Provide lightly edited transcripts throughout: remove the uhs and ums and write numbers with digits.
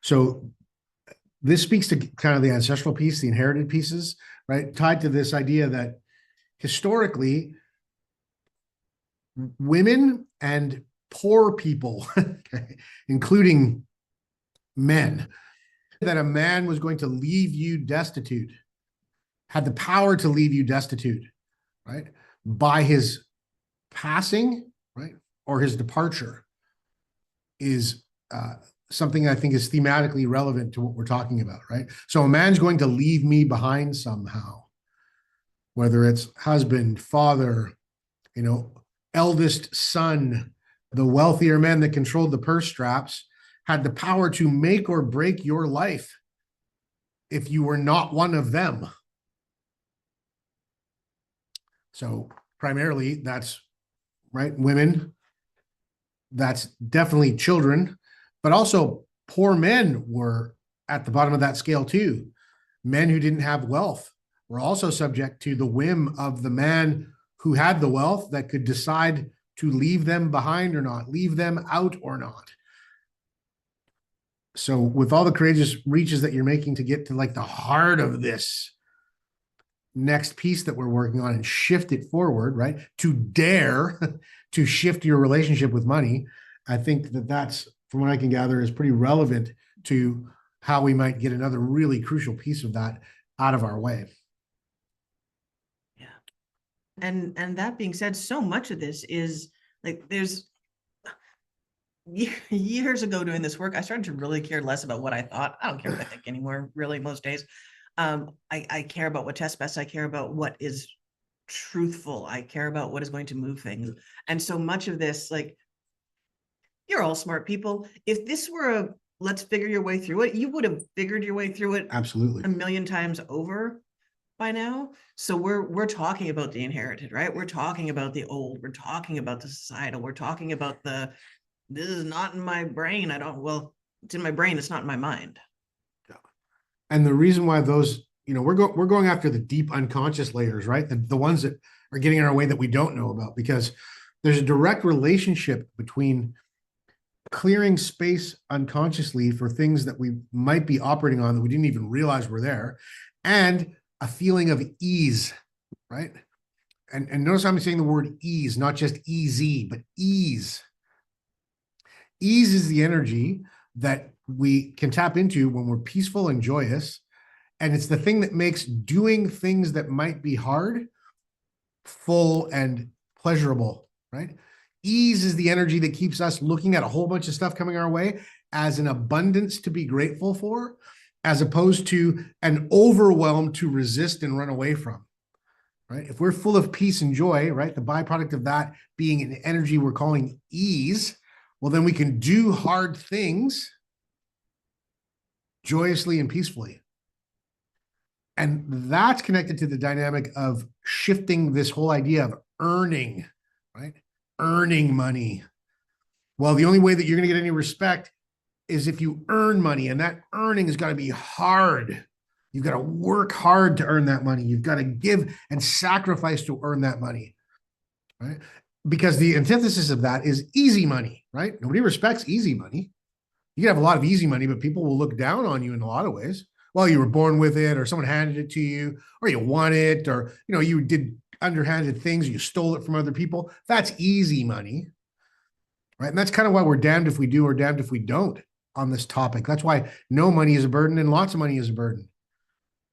So this speaks to kind of the ancestral piece, the inherited pieces, right? Tied to this idea that historically, women and poor people, okay, including men, that a man was going to leave you destitute, had the power to leave you destitute, right? By his passing, right? Or his departure is something I think is thematically relevant to what we're talking about, right? So a man's going to leave me behind somehow, whether it's husband, father, eldest son. The wealthier men that controlled the purse straps had the power to make or break your life if you were not one of them. So primarily that's right, women, that's definitely children, but also poor men were at the bottom of that scale too. Men who didn't have wealth were also subject to the whim of the man who had the wealth that could decide to leave them behind or not, leave them out or not. So with all the courageous reaches that you're making to get to like the heart of this next piece that we're working on and shift it forward, right? To dare to shift your relationship with money, I think that that's, from what I can gather, is pretty relevant to how we might get another really crucial piece of that out of our way. Yeah. And that being said, so much of this is like, there's years ago doing this work, I started to really care less about what I thought. I don't care what I think anymore, really, most days. I care about what tests best. I care about what is truthful. I care about what is going to move things. And so much of this, like, you're all smart people. If this were a let's figure your way through it, you would have figured your way through it absolutely a million times over by now. So we're talking about the inherited, right? We're talking about the old, we're talking about the societal, we're talking about the this is not in my brain. It's in my brain, it's not in my mind. Yeah. And the reason why those, we're going after the deep unconscious layers, right? The ones that are getting in our way that we don't know about, because there's a direct relationship between clearing space unconsciously for things that we might be operating on that we didn't even realize were there, and a feeling of ease, right? And notice I'm saying the word ease, not just easy, but ease. Ease is the energy that we can tap into when we're peaceful and joyous. And it's the thing that makes doing things that might be hard full and pleasurable, right? Ease is the energy that keeps us looking at a whole bunch of stuff coming our way as an abundance to be grateful for, as opposed to an overwhelm to resist and run away from, right? If we're full of peace and joy, right, the byproduct of that being an energy we're calling ease, well, then we can do hard things joyously and peacefully. And that's connected to the dynamic of shifting this whole idea of earning, right? Earning money. Well, the only way that you're going to get any respect is if you earn money, and that earning has got to be hard. You've got to work hard to earn that money. You've got to give and sacrifice to earn that money, right? Because the antithesis of that is easy money, right? Nobody respects easy money. You can have a lot of easy money, but people will look down on you in a lot of ways. Well, you were born with it, or someone handed it to you, or you won it, or you did underhanded things, you stole it from other people. That's easy money, right? And that's kind of why we're damned if we do or damned if we don't on this topic. That's why no money is a burden and lots of money is a burden.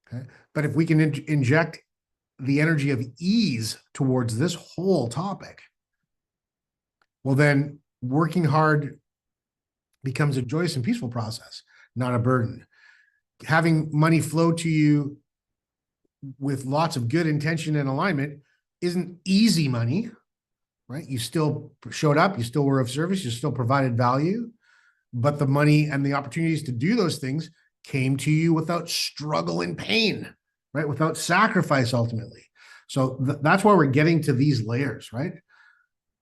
Okay, but if we can inject the energy of ease towards this whole topic, well, then working hard becomes a joyous and peaceful process, not a burden. Having money flow to you with lots of good intention and alignment isn't easy money, right? You still showed up, you still were of service, you still provided value, but the money and the opportunities to do those things came to you without struggle and pain, right? Without sacrifice, ultimately. So that's why we're getting to these layers, right?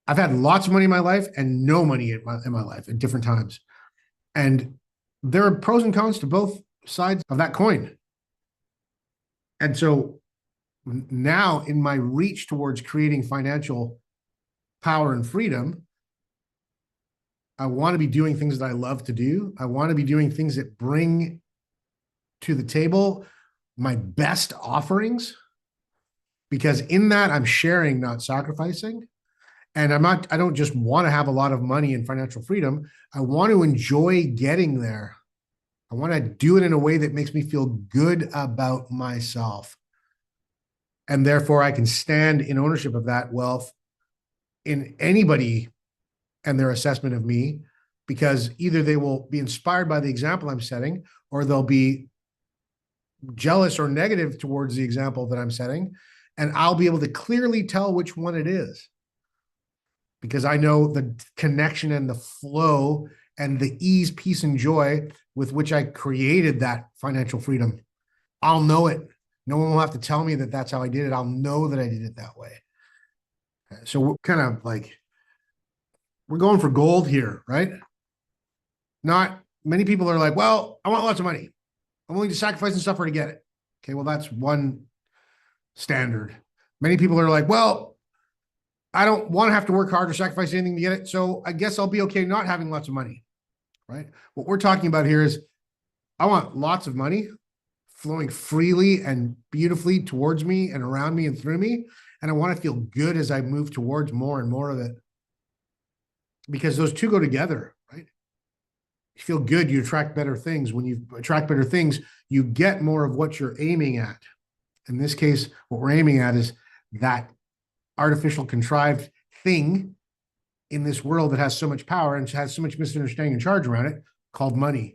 I've had lots of money in my life and no money in my life at different times. And there are pros and cons to both sides of that coin. And so now, in my reach towards creating financial power and freedom, I want to be doing things that I love to do. I want to be doing things that bring to the table my best offerings, because in that I'm sharing, not sacrificing. And I don't just want to have a lot of money and financial freedom. I want to enjoy getting there. I want to do it in a way that makes me feel good about myself. And therefore I can stand in ownership of that wealth in anybody and their assessment of me, because either they will be inspired by the example I'm setting, or they'll be jealous or negative towards the example that I'm setting. And I'll be able to clearly tell which one it is, because I know the connection and the flow and the ease, peace, and joy with which I created that financial freedom. I'll know it. No one will have to tell me that that's how I did it. I'll know that I did it that way. So we're kind of like, we're going for gold here, right? Not many people are like, well, I want lots of money. I'm willing to sacrifice and suffer to get it. Okay, well, that's one standard. Many people are like, well, I don't want to have to work hard or sacrifice anything to get it, so I guess I'll be okay not having lots of money, right? What we're talking about here is I want lots of money flowing freely and beautifully towards me and around me and through me. And I want to feel good as I move towards more and more of it, because those two go together, right? You feel good, you attract better things. When you attract better things, you get more of what you're aiming at. In this case, what we're aiming at is that artificial contrived thing in this world that has so much power and has so much misunderstanding and charge around it, called money.